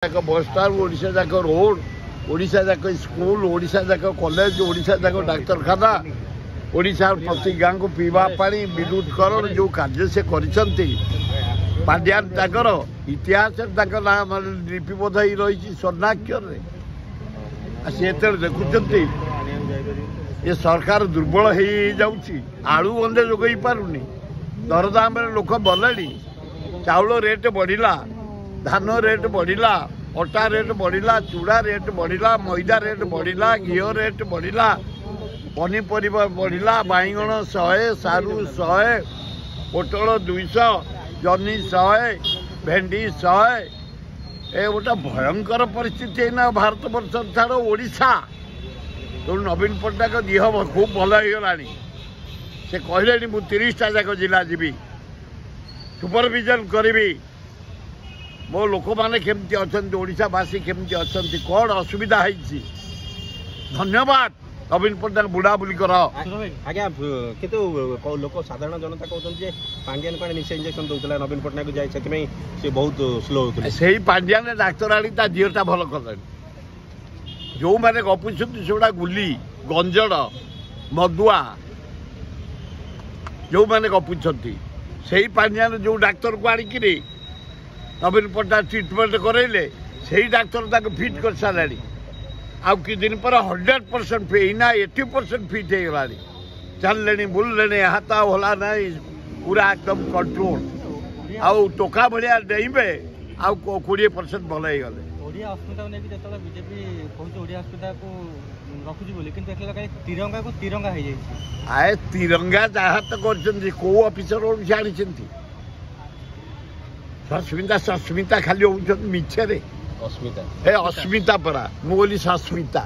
बस स्टार ओडिशा जाक रोड ओडिशा जाक स्कूल ओडिशा जाक कॉलेज ओडिशा जाक डाक्तरखाना ओडिशा प्रति गाँव को पीवा पानी विद्युतकरण जो कार्य से पांड्यान ताकर इतिहास ना लिपिबद्ध ही रही स्वर्णाक्षर से देखुं ये सरकार दुर्बल हो जाऊँगी आलू बंदे जोगई पारुनी दरदाम लोक बल्ले चाउल रेट बढ़ला धान रेट बढ़ला अटा रेट बढ़ला चूड़ा रेट बढ़ला मैदा रेट बढ़ला घी रेट बढ़ला पनीपरिया बढ़ला बैगण 100 सारू 100 पोटल 200 जनी 100 भेंडी 100 ए गोटे भयंकर परिस्थिति है भारत वर्ष छाड़ ओडिशा तो नवीन पट्टनायक देह खूब भल हो से कहले मु 30टा जाक जिला जीवी सुपरविजन करी मो लोक मैंने केमती अच्छा ओडावासी केमती अच्छा कौन असुविधा है धन्यवाद नवीन पट्टनायक बुढ़ा बुली कर आज्ञा कितु लोक साधारण जनता कहते पांड्यान पानी निशा इंजेक्शन दूसरा नवीन पट्टनायक जाए से बहुत स्लो होते से पांड्यान डाक्तर आनी झीलटा भल कले जो मैंने गपुंट से गुली गंजड़ मदुआ जो मैंने गपुंट से पांड्यान जो डाक्तर को आणिक नवीन पट्टनायक ट्रिटमेंट करेले से डाक्तर फिट कर सारे आउ कि दिन पर 100% फी ना 80% फिट हो गला चलले बुलले हाथ होला ना पूरा एकदम कंट्रोल आउ टोका भाया डेबे आउ 20% भल हो गले आए तिरंगा जहाँ तो कर कौ अफिसर जानी सस्मिता सस्मिता खाली हो मिछे अस्मिता परा मुझे सस्मिता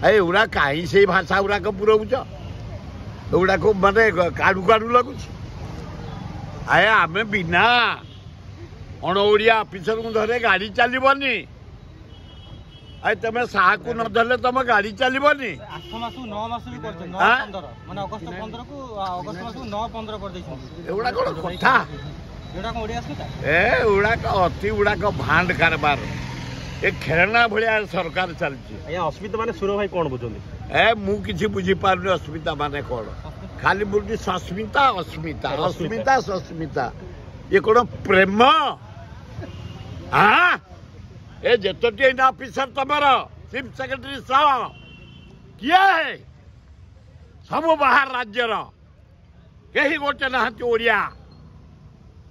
एगुड़ा कहीं से भाषा गुड़ाक पुरौच एगुड़ा माने काड़ू काड़ू लगुच आए आम बिना अणओडिया अफिसर को धरे गाड़ी चलनी आए तुम साहा को न धरले तुम गाड़ी चलनी 8 मास 9 मास भी करछन 9 15 माने अगस्त 15 को अगस्त मास 9 15 कर दैछन एगुड़ा कोन कथा अति गुड़ाक भांड कारबार ए खेलना भाया सरकार चलती अस्मिता माने सुर भाई कौन बुझे ए मु किसी बुझी पारुनी अस्मिता माने कौन खाली बोलती सस्मिता अस्मिता अस्मिता सस्मिता ये कौन प्रेम हाँ ए जेतोटी ऑफिसर तमर चीफ सेक्रेटरी सह किए है सब बाहर राज्यर कहीं गोटे नहांती ओडिया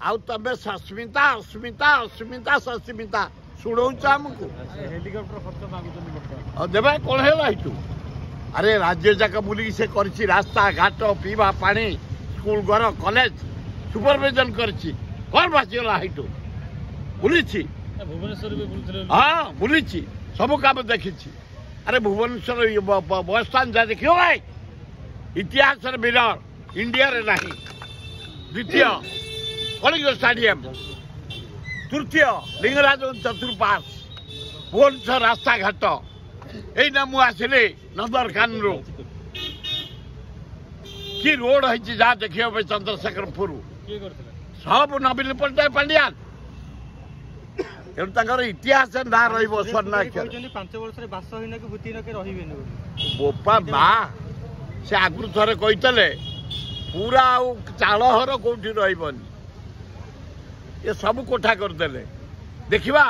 आउ तबे सस्मिता अस्मिता अस्मिता सस्मिता शुणौच आमको देवे कौन है अरे राज्य जाक बुल से करछि रास्ता घाट पीवा पानी स्कूल घर कॉलेज सुपरविजन करछि कौन बासीगला हाइटू बुली हाँ बुली सब काम देखी अरे भुवनेश्वर बस स्टाण्ड जा देखियो भाई इतिहास विराट इंडिया रे नहीं द्वितीय कलिंग स्टाडियम तृतीय लिंगराज चतुर्पाश भुवनेश्वर रास्ता घाट यही मु आसिली नंदरकान कि रोड है जहाँ देखिए चंद्रशेखरपुर सब नवीन पट्टनायक पांड्यान तेणु इतिहास ना रोपा बा से आगु थे कही पूरा चालहर कौटी रही ये सब कोठा करदे देखा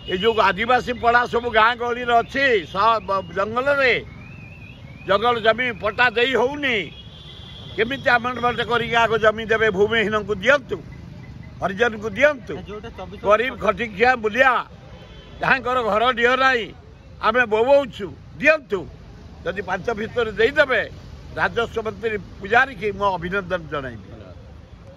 ये जो आदिवासी पड़ा सब गाँ गहली अच्छी जंगल रे जंगल जमी पट्टा दे होनी केमी आमेंडमेंट कर जमी देवे भूमिहीन को दिंतु हरिजन को दिंतु गरीब खटिखिया बुलिया जहाँ घर डीह ना आम बोबौचु दिंतु जदि 5 भितर देदेवे राजस्व मंत्री पुजारी की मो अभिनंदन जन।